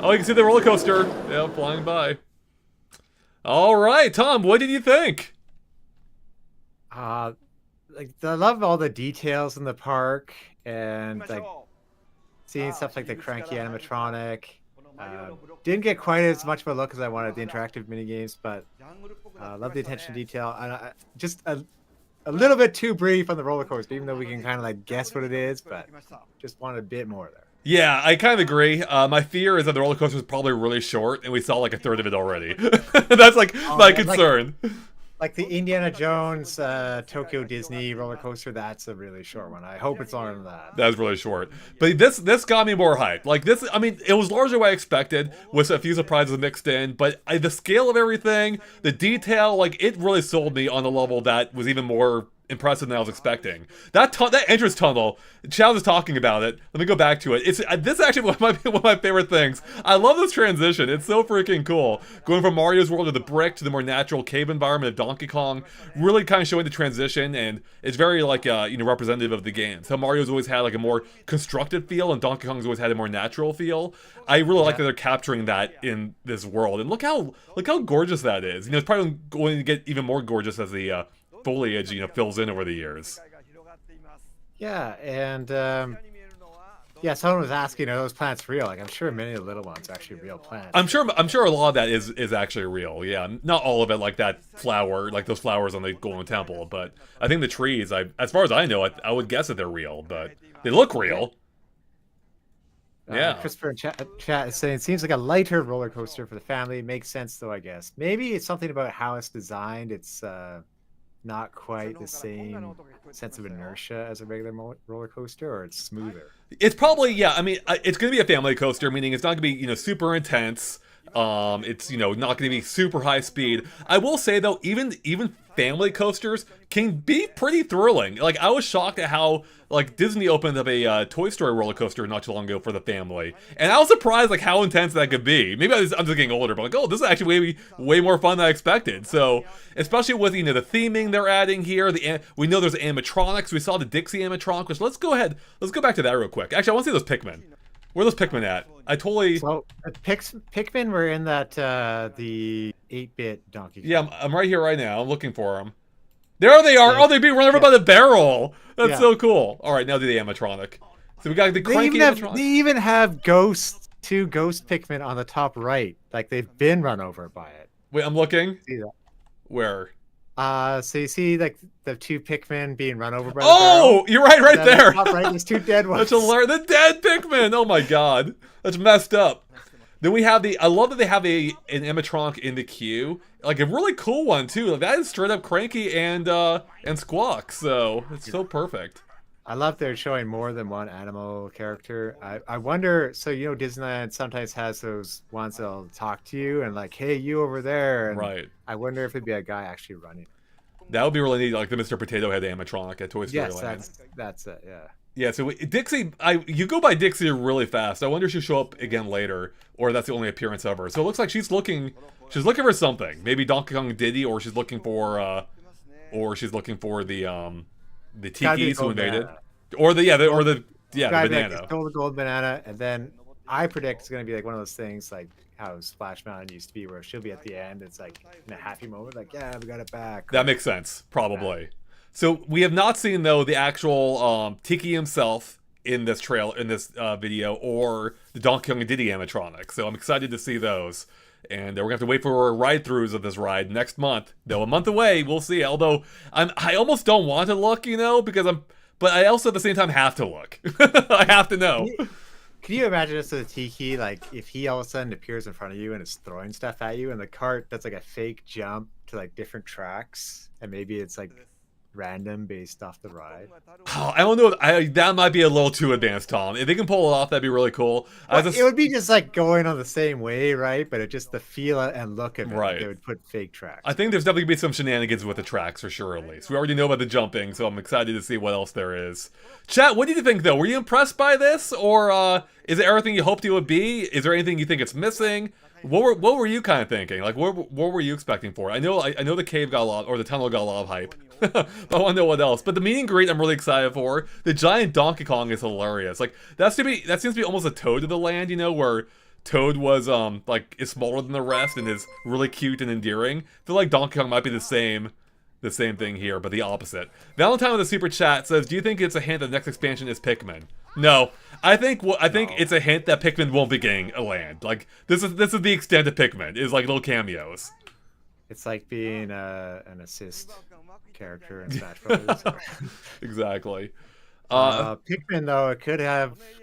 Oh, you can see the roller coaster. Yeah, flying by. All right, Tom, what did you think? Like I love all the details in the park and like seeing stuff like the cranky animatronic. Didn't get quite as much of a look as I wanted at the interactive mini games, but love the attention to detail. Just a little bit too brief on the roller coaster, even though we can kind of like guess what it is, but just wanted a bit more there. Yeah, I kind of agree. My fear is that the roller coaster is probably really short, and we saw like a third of it already. That's like my man, concern. Like the Indiana Jones Tokyo Disney roller coaster, that's a really short one. I hope it's longer than that. That was really short. But this got me more hyped. Like this, I mean, it was largely what I expected, with a few surprises mixed in. But the scale of everything, the detail, like it really sold me on a level that was even more impressive than I was expecting. That entrance tunnel, Chow was talking about it. Let me go back to it. It's this is actually one of my favorite things. I love this transition. It's so freaking cool. Going from Mario's world to the brick to the more natural cave environment of Donkey Kong, really kind of showing the transition, and it's very like representative of the game. So Mario's always had like a more constructed feel, and Donkey Kong's always had a more natural feel. I really like that they're capturing that in this world, and look how gorgeous that is. You know, it's probably going to get even more gorgeous as the foliage fills in over the years. Yeah, and yeah, someone was asking, are those plants real? Like, I'm sure many of the little ones are actually real plants. I'm sure a lot of that is actually real. Yeah, not all of it, like that flower, like those flowers on the Golden Temple, but I think the trees, as far as I know, I would guess that they're real, but they look real. Yeah. Christopher in chat is saying it seems like a lighter roller coaster for the family. Makes sense though, I guess. Maybe it's something about how it's designed. It's not quite the same sense of inertia as a regular roller coaster, or it's smoother. It's probably, yeah, I mean, it's going to be a family coaster, meaning it's not going to be, super intense. It's, not going to be super high speed. I will say, though, even family coasters can be pretty thrilling. Like, I was shocked at how, like, Disney opened up a Toy Story roller coaster not too long ago for the family. And I was surprised, like, how intense that could be. Maybe I'm just getting older, but like, oh, this is actually way more fun than I expected. So, especially with, the theming they're adding here. We know there's animatronics. We saw the Dixie animatronic, which let's go back to that real quick. Actually, I want to see those Pikmin. Where are those Pikmin at? I totally... So, Pikmin were in that, the 8-bit Donkey Kong. Yeah, I'm right here right now. I'm looking for them. There they are! Oh, they're being run over by the barrel! That's so cool. Alright, now do the animatronic. So we got the cranky animatronic. They even have two ghost Pikmin on the top right. Like, they've been run over by it. Wait, I'm looking. See that? Where? So you see, like, the two Pikmin being run over by the barrel? barrel? You're right there! Top right, there's two dead ones. That's hilarious. The dead Pikmin! Oh my god. That's messed up. Then we have I love that they have an animatronic in the queue. Like, a really cool one, too. Like, that is straight up Cranky and Squawk, so it's so perfect. I love they're showing more than one animal character. I wonder, so Disneyland sometimes has those ones that'll talk to you and like, hey, you over there. And right. I wonder if it'd be a guy actually running. That would be really neat, like the Mr. Potato Head animatronic at Toy Story Land. Yes, that's it, yeah. Yeah, so Dixie, you go by Dixie really fast. I wonder if she'll show up again later, or that's the only appearance of her. So it looks like she's looking for something. Maybe Donkey Kong Diddy, or she's looking for the Tikis who invaded, or the banana. Gold banana, and then I predict it's gonna be like one of those things like how Splash Mountain used to be, where she'll be at the end. It's like in a happy moment, like, yeah, we got it back. That makes sense, probably. Yeah. So we have not seen though the actual Tiki himself in this video, or the Donkey Kong and Diddy animatronic. So I'm excited to see those. And we're gonna have to wait for ride-throughs of this ride next month. Though a month away, we'll see. Although I almost don't want to look, but I also at the same time have to look. I have to know. Can you imagine this with a Tiki, like if he all of a sudden appears in front of you and is throwing stuff at you, and the cart does like a fake jump to like different tracks, and maybe it's like random based off the ride? Oh, I don't know. That might be a little too advanced, Tom. If they can pull it off, that'd be really cool. It would be just like going on the same way, right? But it just the feel and look of it, right. They would put fake tracks. I think there's definitely gonna be some shenanigans with the tracks for sure, at least. We already know about the jumping, so I'm excited to see what else there is. Chat, what do you think though? Were you impressed by this, or is it everything you hoped it would be? Is there anything you think it's missing? What were you kind of thinking? Like, what were you expecting for it? I know the cave got a lot, or the tunnel got a lot of hype. But I want to know what else. But the meet and greet I'm really excited for. The giant Donkey Kong is hilarious. Like, that seems to be almost a Toad of the land, where Toad was is smaller than the rest and is really cute and endearing. I feel like Donkey Kong might be the same thing here, but the opposite. Valentine with the super chat says, do you think it's a hint that the next expansion is Pikmin? No. I think it's a hint that Pikmin won't be getting a land. Like, this is the extent of Pikmin, is like little cameos. It's like being an assist character in Smash Brothers. Exactly. Pikmin though, it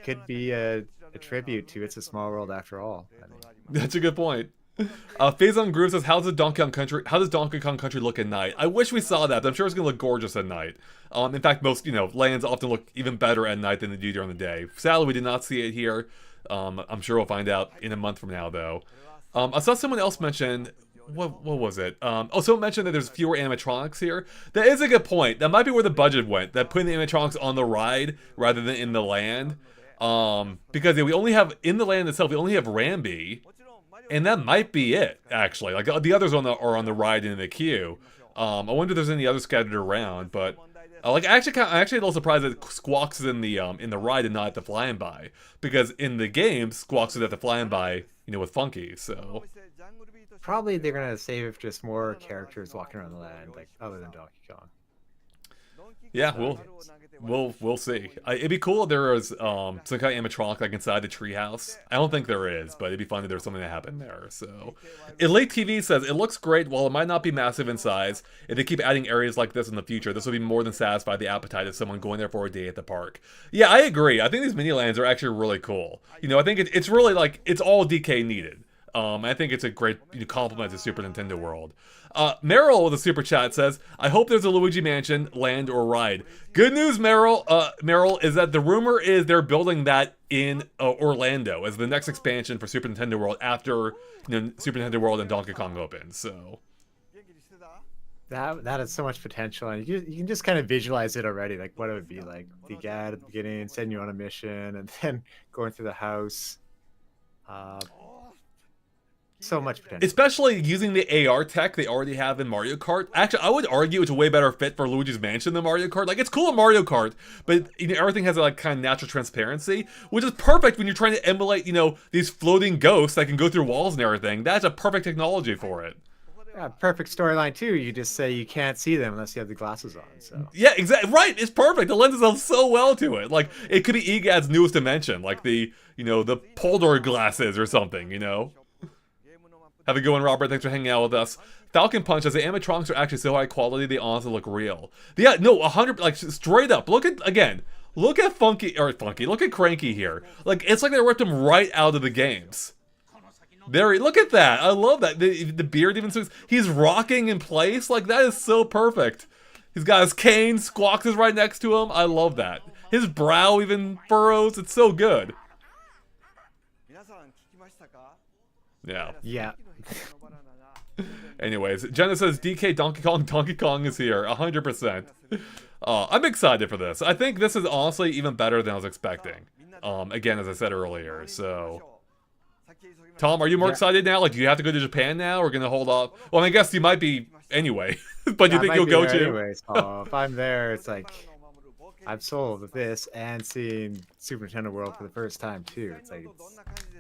could be a tribute to It's a Small World after all. I mean, That's a good point. Phase on Groove says, how does Donkey Kong Country look at night? I wish we saw that, but I'm sure it's gonna look gorgeous at night. In fact, most, lands often look even better at night than they do during the day. Sadly, we did not see it here. I'm sure we'll find out in a month from now, though. I saw someone else mention, what was it? Someone mentioned that there's fewer animatronics here. That is a good point. That might be where the budget went. That putting the animatronics on the ride rather than in the land. Because we only have, in the land itself, we only have Rambi. And that might be it, actually. Like, the others are on the ride in the queue. I wonder if there's any others scattered around, but... I'm actually a little surprised that Squawks is in the ride and not at the flying by. Because in the game, Squawks is at the flying by, with Funky, so... probably they're gonna save just more characters walking around the land, like, other than Donkey Kong. Yeah, we'll see. It'd be cool if there was some kind of animatronic like inside the treehouse. I don't think there is, but it'd be fun if there was something that happened there. So, Elite TV says it looks great. While it might not be massive in size, if they keep adding areas like this in the future, this will be more than satisfy the appetite of someone going there for a day at the park. Yeah, I agree. I think these mini lands are actually really cool. I think it's really like it's all DK needed. I think it's a great compliment to Super Nintendo World. Meryl with a super chat says, I hope there's a Luigi Mansion, land, or ride. Good news, Meryl, is that the rumor is they're building that in Orlando as the next expansion for Super Nintendo World after Super Nintendo World and Donkey Kong open. So that has so much potential, and you can just kind of visualize it already, like what it would be like. The guy at the beginning sending you on a mission, and then going through the house. So much potential. Especially using the AR tech they already have in Mario Kart. Actually, I would argue it's a way better fit for Luigi's Mansion than Mario Kart. Like, it's cool in Mario Kart, but everything has like kind of natural transparency, which is perfect when you're trying to emulate, these floating ghosts that can go through walls and everything. That's a perfect technology for it. Yeah, perfect storyline too. You just say you can't see them unless you have the glasses on. So yeah, exactly right. It's perfect. It lends itself so well to it. Like, it could be EGAD's newest dimension, like the the Poldor glasses or something. Have a good one, Robert. Thanks for hanging out with us. Falcon Punch says the animatronics are actually so high quality they honestly look real. Yeah, no, 100, like straight up. Look at Funky. Look at Cranky here. Like, it's like they ripped him right out of the games. Look at that. I love that. The beard even swings. He's rocking in place. Like, that is so perfect. He's got his cane. Squawks is right next to him. I love that. His brow even furrows. It's so good. Yeah. Yeah. Anyways, Jenna says DK Donkey Kong is here, 100%. I'm excited for this. I think this is honestly even better than I was expecting. Again, as I said earlier, so... Tom, are you more excited now? Like, do you have to go to Japan now, or gonna hold off? Well, I guess you might be anyway, but do you think you'll go to? Anyway, so if I'm there, it's like... I'm sold with this and seeing Super Nintendo World for the first time too. It's like, you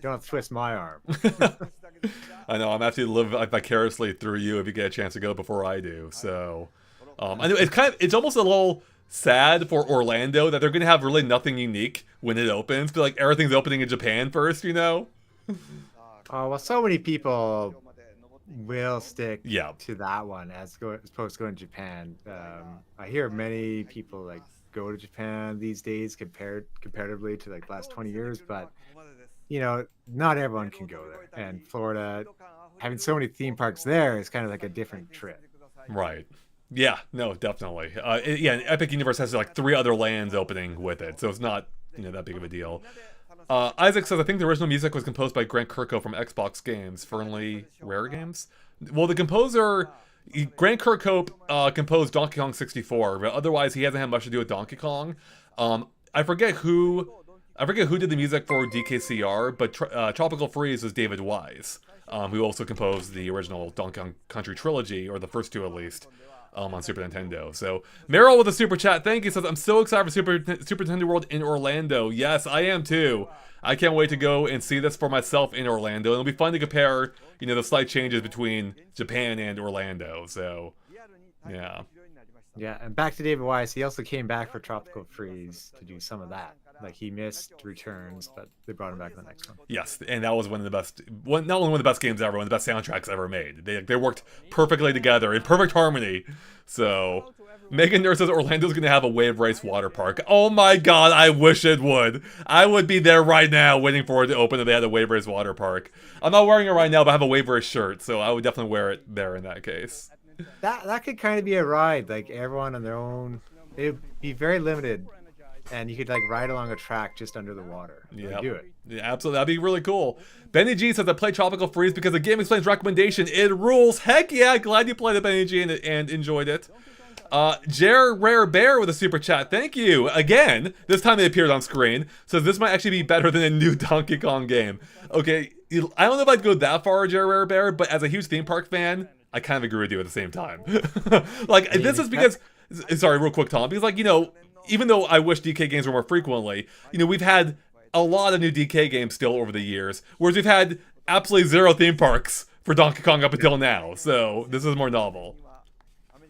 don't have to twist my arm. I know, I'm actually live vicariously through you if you get a chance to go before I do. So, I know it's almost a little sad for Orlando that they're gonna have really nothing unique when it opens. But like everything's opening in Japan first, Oh well, so many people will stick to that one as opposed to going to Japan. I hear many people like go to Japan these days comparatively to like the last 20 years, but not everyone can go there, and Florida having so many theme parks there is kind of like a different trip. Right. Yeah, no, definitely. Epic Universe has like 3 other lands opening with it, so it's not that big of a deal. Isaac says, I think the original music was composed by Grant Kirkhope from Xbox Games, Fernley Rare Games. Well, the composer Grant Kirkhope composed Donkey Kong 64, but otherwise he hasn't had much to do with Donkey Kong. I forget who did the music for DKCR, but Tropical Freeze was David Wise, who also composed the original Donkey Kong Country trilogy, or the first 2 at least, on Super Nintendo. So Meryl with a super chat, thank you, says, I'm so excited for Super Nintendo World in Orlando. Yes, I am too. I can't wait to go and see this for myself in Orlando. It'll be fun to compare, the slight changes between Japan and Orlando. So, yeah. Yeah, and back to David Wise, he also came back for Tropical Freeze to do some of that. Like he missed returns, but they brought him back in the next one. Yes, and that was one of the best, not only one of the best games ever, one of the best soundtracks ever made. They worked perfectly together in perfect harmony. So, Megan Nurse says Orlando's gonna have a wave race water park. Oh my god, I wish it would. I would be there right now waiting for it to open if they had a wave race water park. I'm not wearing it right now, but I have a wave race shirt, so I would definitely wear it there in that case. That could kind of be a ride, like everyone on their own. It'd be very limited, and you could like ride along a track just under the water. Yeah, do it. Yeah, absolutely. That'd be really cool. Benny G says I played Tropical Freeze because of GameXplain's recommendation. It rules. Heck yeah! Glad you played it, Benny G, and enjoyed it. Jer Rare Bear with a super chat. Thank you again. This time they appeared on screen, so this might actually be better than a new Donkey Kong game. Okay, I don't know if I'd go that far, Jer Rare Bear, but as a huge theme park fan, I kind of agree with you at the same time. Like, this is because, sorry, real quick, Tom, because, like, you know, even though I wish DK games were more frequently, you know, we've had a lot of new DK games still over the years, whereas we've had absolutely zero theme parks for Donkey Kong up until now, so this is more novel.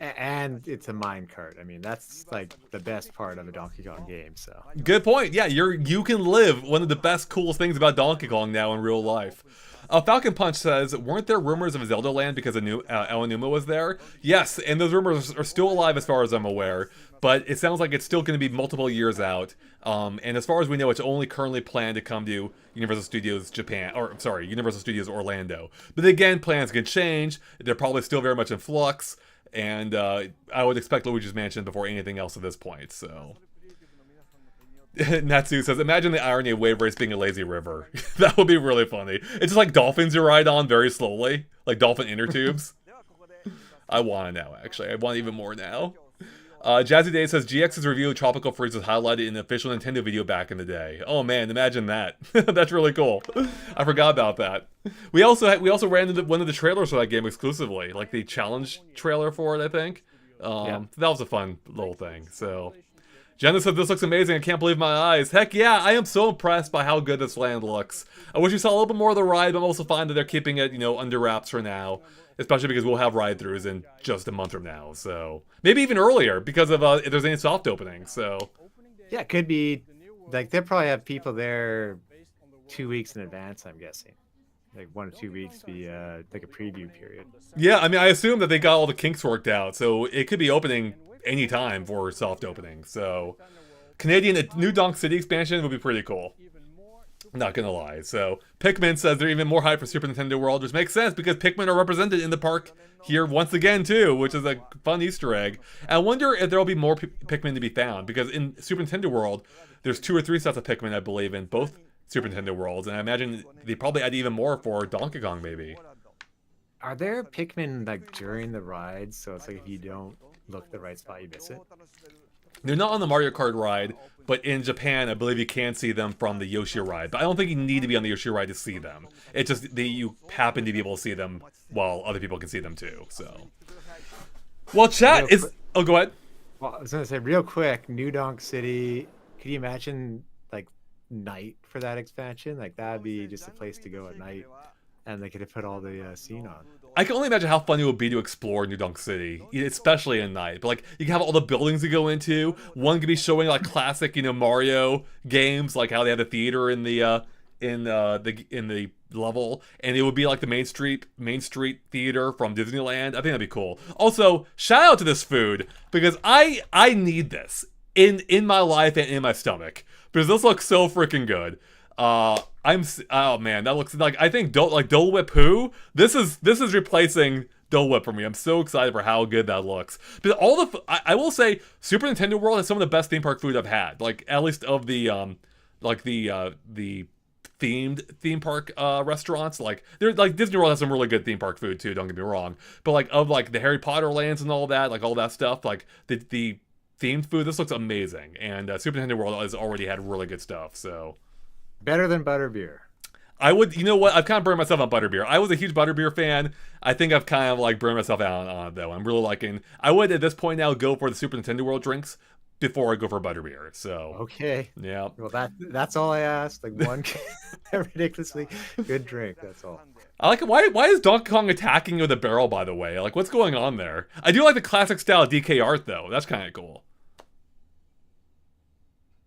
And it's a minecart. I mean, that's like the best part of a Donkey Kong game, so. Good point. Yeah, you can live one of the best, coolest things about Donkey Kong now in real life. Falcon Punch says, weren't there rumors of a Zelda Land because Aonuma was there? Yes, and those rumors are still alive as far as I'm aware, but it sounds like it's still going to be multiple years out. And as far as we know, it's only currently planned to come to Universal Studios Japan, or sorry, Universal Studios Orlando. But again, plans can change. They're probably still very much in flux, and I would expect Luigi's Mansion before anything else at this point, so... Natsu says, imagine the irony of Wave Race being a lazy river. That would be really funny. It's just like dolphins you ride on very slowly. Like dolphin inner tubes. I want to now, actually. I want even more now. Jazzy Day says, GX's review of Tropical Freeze was highlighted in the official Nintendo video back in the day. Oh man, imagine that. That's really cool. I forgot about that. We also ran into one of the trailers for that game exclusively. Like the challenge trailer for it, I think. That was a fun little thing, so... Jenna said, this looks amazing, I can't believe my eyes. Heck yeah, I am so impressed by how good this land looks. I wish we saw a little bit more of the ride, but I'm also fine that they're keeping it, you know, under wraps for now. Especially because we'll have ride-throughs in just a month from now, so... Maybe even earlier, because of if there's any soft openings, so... Yeah, it could be... Like, they'll probably have people there 2 weeks in advance, I'm guessing. Like 1 or 2 weeks be like a preview period. Yeah, I mean, I assume that they got all the kinks worked out, so it could be opening anytime for soft opening, so Canadian new Donk City expansion would be pretty cool. Not gonna lie. So Pikmin says they're even more hype for Super Nintendo World, which makes sense because Pikmin are represented in the park here once again too, which is a fun Easter egg. And I wonder if there'll be more Pikmin to be found because in Super Nintendo World, there's 2 or 3 sets of Pikmin, I believe, in both Super Nintendo Worlds, and I imagine they probably add even more for Donkey Kong maybe. Are there Pikmin like during the rides? So it's like if you don't look the right spot, you miss it. They're not on the Mario Kart ride, but in Japan, I believe you can see them from the Yoshi ride. But I don't think you need to be on the Yoshi ride to see them. It's just that you happen to be able to see them while other people can see them too. So, well, chat is. Oh, go ahead. Well, I was gonna say real quick, New Donk City. Could you imagine like night for that expansion? Like that'd be just a place to go at night, and they could have put all the scene on. I can only imagine how fun it would be to explore New Donk City, especially at night. But like, you can have all the buildings to go into. One could be showing like classic, you know, Mario games, like how they had the theater in the level, and it would be like the Main Street theater from Disneyland. I think that'd be cool. Also, shout out to this food because I need this in my life and in my stomach because this looks so freaking good. Oh man, that looks like, I think Dole Whip who? This is replacing Dole Whip for me. I'm so excited for how good that looks. But I will say Super Nintendo World has some of the best theme park food I've had. Like at least of the themed theme park restaurants. Like Disney World has some really good theme park food too, don't get me wrong. But like of like the Harry Potter lands and all that stuff, like the themed food, this looks amazing. And Super Nintendo World has already had really good stuff, so better than butterbeer. I would, you know what? I've kind of burned myself on butterbeer. I was a huge butterbeer fan. I think I've kind of like burned myself out on it though. I'm really liking. I would at this point now go for the Super Nintendo World drinks before I go for butterbeer. So okay, yeah. Well, that's all I asked. Like one ridiculously good drink. That's all. I like it. Why is Donkey Kong attacking with a barrel? By the way, like what's going on there? I do like the classic style DK art though. That's kind of cool.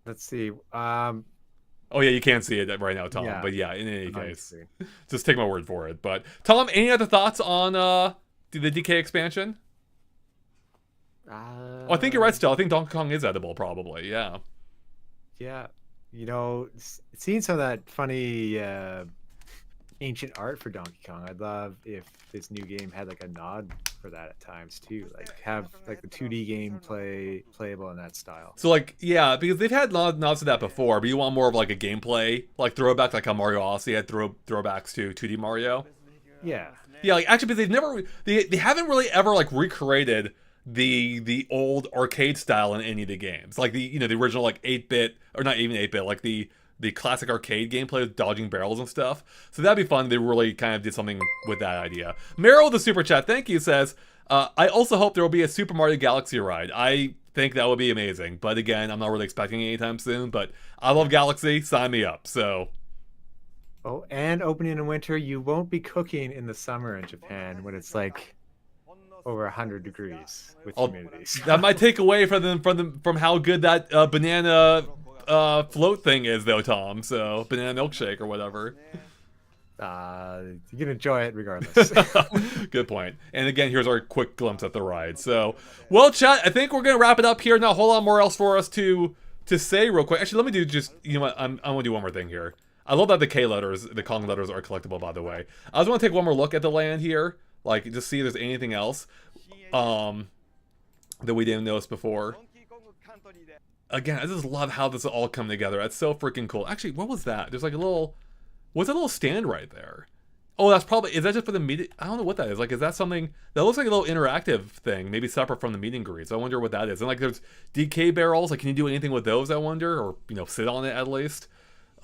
Let's see. Oh yeah, you can't see it right now, Tom. Yeah. But yeah, in any On case, screen. just take my word for it. But Tom, any other thoughts on the DK expansion? Oh, I think you're right. Still, I think Donkey Kong is edible, probably. Yeah. Yeah, seeing some of that funny ancient art for Donkey Kong, I'd love if this new game had like a nod for that at times too, like have like the 2D game playable in that style. So like, yeah, because they've had nods to that before, but you want more of like a gameplay, like throwback, like how Mario Odyssey had throwbacks to 2D Mario. Yeah. Yeah, like actually, because they haven't really ever like recreated the old arcade style in any of the games, like the original like 8-bit, or not even 8-bit, like the classic arcade gameplay with dodging barrels and stuff. So that'd be fun. They really kind of did something with that idea. Meryl, the super chat, thank you, says, I also hope there will be a Super Mario Galaxy ride. I think that would be amazing, but again, I'm not really expecting it anytime soon. But I love Galaxy. Sign me up. So. Oh, and opening in winter, you won't be cooking in the summer in Japan when it's like over 100 degrees with humidities. That might take away from how good that banana float thing is, though, Tom. So banana milkshake or whatever. You can enjoy it regardless. Good point. And again, here's our quick glimpse at the ride. So, well, chat, I think we're gonna wrap it up here. Not a whole lot more else for us to say real quick. Actually, let me do just, you know what? I want to do one more thing here. I love that the K letters, the Kong letters, are collectible, by the way. I just want to take one more look at the land here, like just see if there's anything else that we didn't notice before. Again, I just love how this all come together. That's so freaking cool. Actually, what was that? There's like a little, what's that little stand right there? Oh, that's probably, is that just for the meeting? I don't know what that is. Like, is that something that looks like a little interactive thing, maybe separate from the meet and greets? I wonder what that is. And like, there's DK barrels. Like, can you do anything with those? I wonder, or sit on it at least.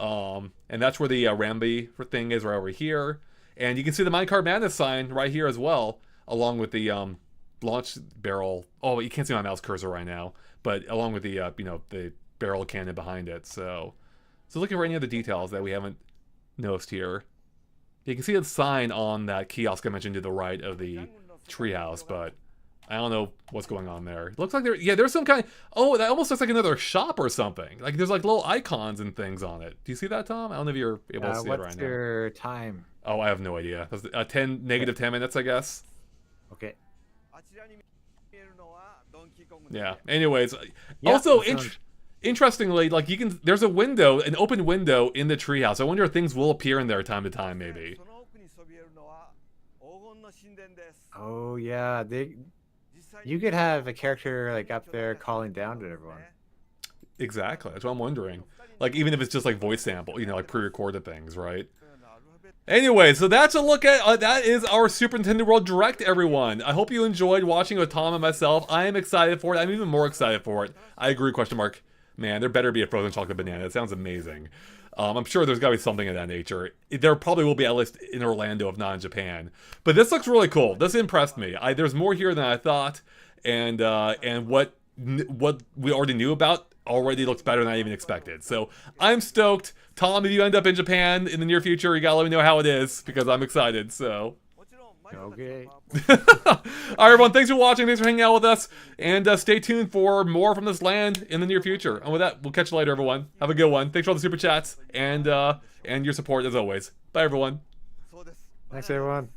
And that's where the Rambi thing is, right over here. And you can see the Minecart Madness sign right here as well, along with the launch barrel. Oh, you can't see my mouse cursor right now, but along with the the barrel cannon behind it. So looking for any other details that we haven't noticed here. You can see the sign on that kiosk I mentioned to the right of the treehouse, but I don't know what's going on there. It looks like there's some kind of, oh, that almost looks like another shop or something. Like there's like little icons and things on it. Do you see that, Tom? I don't know if you're able to see it right now. What's your time? Oh, I have no idea. That's negative 10 minutes, I guess. Okay. Yeah. Anyways, Yeah, also sounds... interestingly, like there's a window, an open window in the treehouse. I wonder if things will appear in there time to time, maybe. Oh yeah, you could have a character like up there calling down to everyone. Exactly. That's what I'm wondering. Like even if it's just like voice sample, like pre-recorded things, right? Anyway, so that's a look at, that is our Super Nintendo World Direct, everyone. I hope you enjoyed watching with Tom and myself. I am excited for it. I'm even more excited for it. I agree, question mark. Man, there better be a frozen chocolate banana. It sounds amazing. I'm sure there's got to be something of that nature. There probably will be, at least in Orlando, if not in Japan. But this looks really cool. This impressed me. There's more here than I thought. And what we already knew about already looks better than I even expected. So I'm stoked. Tom, if you end up in Japan in the near future, you gotta let me know how it is, because I'm excited. So okay. Alright, everyone, thanks for watching, thanks for hanging out with us, and stay tuned for more from this land in the near future. And with that, we'll catch you later, everyone. Have a good one. Thanks for all the super chats and your support as always. Bye, everyone. Thanks, everyone.